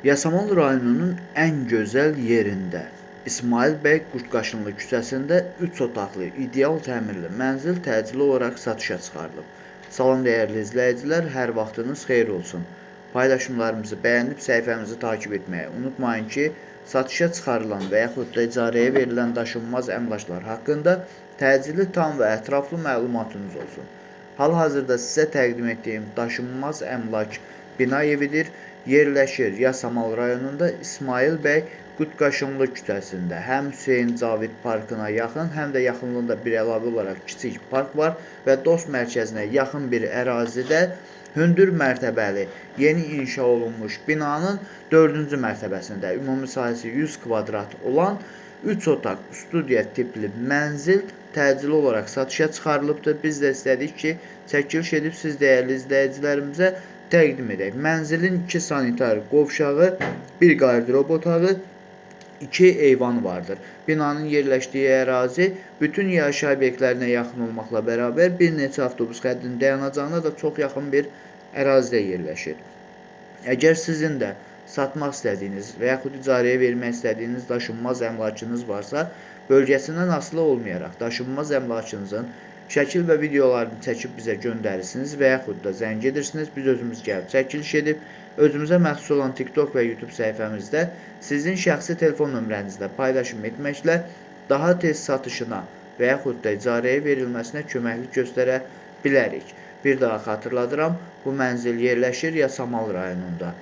Yasamal rayonunun en güzel yerində İsmail bəy Qurtqaşınlı küçəsində 3 otaqlı, ideal təmirli mənzil təcili olaraq satışa çıxarılıb. Salam dəyərli izləyicilər, hər vaxtınız xeyir olsun. Paylaşımlarımızı bəyənib səhifəmizi takib etməyi unutmayın ki, satışa çıxarılan və yaxud da icarəyə verilən daşınmaz əmlaklar haqqında təcili, tam və ətraflı məlumatınız olsun. Hal-hazırda sizə təqdim etdiyim daşınmaz əmlak bina evidir. Yerləşir Yasamal rayonunda İsmail bəy Qutqaşınlı küçəsində. Həm Hüseyn Cavid parkına yaxın, həm də yaxınlığında bir əlavə olaraq kiçik park var və Dost mərkəzinə yaxın bir ərazidə hündür mərtəbəli, yeni inşa olunmuş binanın 4-cü mərtəbəsində ümumi sahəsi 100 kvadrat olan 3 otaq studiya tipli mənzil təcili olaraq satışa çıxarılıbdır. Biz də istədik ki, çəkiliş edib siz dəyərli izləyicilərimizə təqdim edək. Mənzilin 2 sanitar qovşağı, 1 qardirob otağı, 2 eyvanı vardır. Binanın yerləşdiyi ərazi bütün yaşayış obyektlərinə yaxın olmaqla bərabər bir neçə avtobus xəttinin dayanacağına da çox yaxın bir ərazidə yerləşir. Əgər sizin də satmaq istədiyiniz və yaxud icarəyə vermək istədiyiniz daşınmaz əmlakınız varsa, bölgəsindən asılı olmayaraq daşınmaz əmlakınızın şəkil və videolarını çəkib bizə göndərirsiniz və yaxud da zəng edirsiniz. Biz özümüz gəlib çəkiliş edib, özümüzə məxsus olan TikTok və YouTube səhifəmizdə sizin şəxsi telefon nömrənizlə paylaşım etməklə daha tez satışına və yaxud da icarəyə verilməsinə köməklik göstərə bilərik. Bir daha xatırladıram, bu mənzil yerləşir Yasamal rayonunda.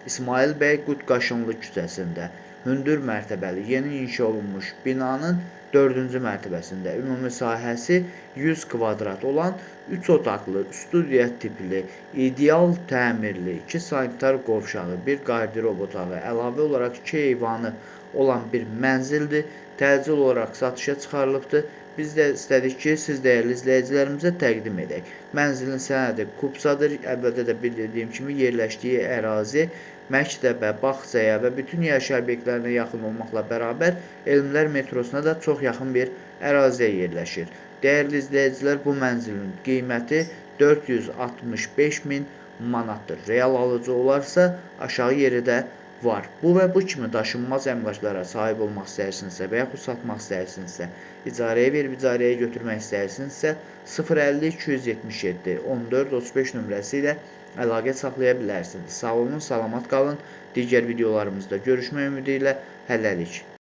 İsmail bəy Qutqaşınlı küçəsində hündür mərtəbəli, yeni inşa olunmuş binanın 4-cü mərtəbəsində ümumi sahəsi 100 kvadrat olan 3 otaqlı, studiya tipli, ideal təmirli, 2 sanitar qovşağı, 1 qardirob otağı, əlavə olaraq 2 eyvanı olan bir mənzildir. Təcil olaraq satışa çıxarılıbdır. Biz də istədik ki, siz dəyərli izləyicilərimizə təqdim edək. Mənzilin sənədi Kupsadır. Əvvəldə də bildirdiyim kimi yerləşdiyi ərazi məktəbə, bağçaya və bütün yaşayış obyektlərinə yaxın olmaqla bərabər Elmlər metrosuna da çox yaxın bir əraziyə yerləşir. Dəyərli izləyicilər, bu mənzilin qiyməti 465 min manatdır. Real alıcı olarsa aşağı yeri də var. Bu və bu kimi daşınmaz əmlaklara sahib olmaq istəyirsinizsə və yaxud satmaq istəyirsinizsə, icarəyə verib icarəyə götürmək istəyirsinizsə 050 277 14 35 nömrəsi ilə əlaqə saxlaya bilərsiniz. Sağ olun, salamat qalın. Digər videolarımızda görüşmək ümidi ilə hələlik.